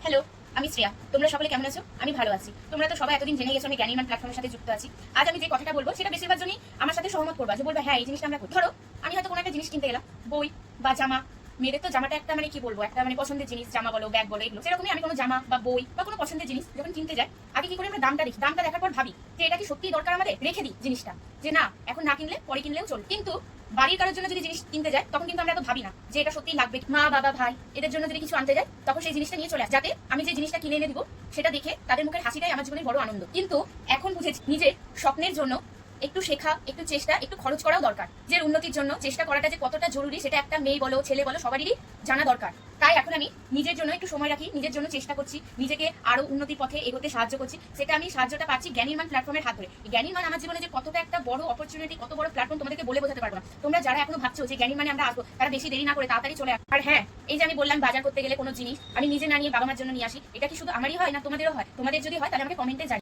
Hello, আমি শ্রেয়া। তোমরা সকলে কেমন আছো? আমি ভালো আছি। তোমরা তো সবাই এতদিন জেনে গেছো আমি জ্ঞানীমান প্ল্যাটফর্মের সাথে যুক্ত আছি। আজ আমি যে কথাটা বলবো সেটা বেশিরভাগ জনই আমার সাথে সহমত করবা, যে বলবে হ্যাঁ এই জিনিসটা আমরা করি। ধরো আমি হয়তো কোনো একটা জিনিস কিনতে গেলাম, বই বা জামা। মেয়েদের তো জামাটা একটা কি বলবো, একটা পছন্দের জিনিস, জামা বলো ব্যাগ বলো এগুলো। সেরকমই আমি কোনো জামা বা বই বা কোনো পছন্দের জিনিস যখন কিনতে যাই, আগে কি করে আমরা দামটা দেখি। দামটা দেখার পর ভাবি যে এটা কি সত্যি দরকার আমাদের, রেখে দিই জিনিসটা, যে না এখন না কিনলে পরে কিনলেও চল। কিন্তু বাড়ির কারোর জন্য যদি জিনিস কিনতে যায় তখন কিন্তু আমরা তো ভাবি না যে এটা সত্যি লাগবে। মা বাবা ভাই এদের জন্য যদি কিছু আনতে যায় তখন সেই জিনিসটা নিয়ে চলে আসে, যাতে আমি যে জিনিসটা কিনে এনে দিব সেটা দেখে তাদের মুখের হাসিটাই আমার জীবনের বড় আনন্দ। কিন্তু এখন বুঝেছি নিজের স্বপ্নের জন্য একটু শেখা, একটু চেষ্টা, একটু খরচ করাও দরকার। যে উন্নতির জন্য চেষ্টা করাটা যে কতটা জরুরি সেটা একটা মেয়ে বলো ছেলে বলো সবারই জানা দরকার। তাই এখন আমি নিজের জন্য একটু সময় রাখি, নিজের জন্য চেষ্টা করছি, নিজেকে আরো উন্নতির পথে এগোতে সাহায্য করছি। সেটা আমি সাহায্যটা পাচ্ছি জ্ঞানীমান প্ল্যাটফর্মের হাত ধরে। জ্ঞানীমান আমার জীবনে যে কতটা একটা বড় অপরচুনিটি, কত বড় প্ল্যাটফর্ম তোমাদেরকে বলে বোঝাতে পারবো না। তোমরা যারা এখনো ভাবছো যে জ্ঞানীমানে আমরা আসবো, তারা বেশি দেরি না করে তাড়াতাড়ি চলে আসো। আর হ্যাঁ, এই যে আমি বললাম বাজার করতে গেলে কোনো জিনিস আমি নিজে না নিয়ে বাবা মার জন্য নিয়ে আসি, এটা কি শুধু আমারই হয় না তোমাদেরও হয়? তোমাদের যদি হয় তাহলে আমাকে কমেন্টে জানাও।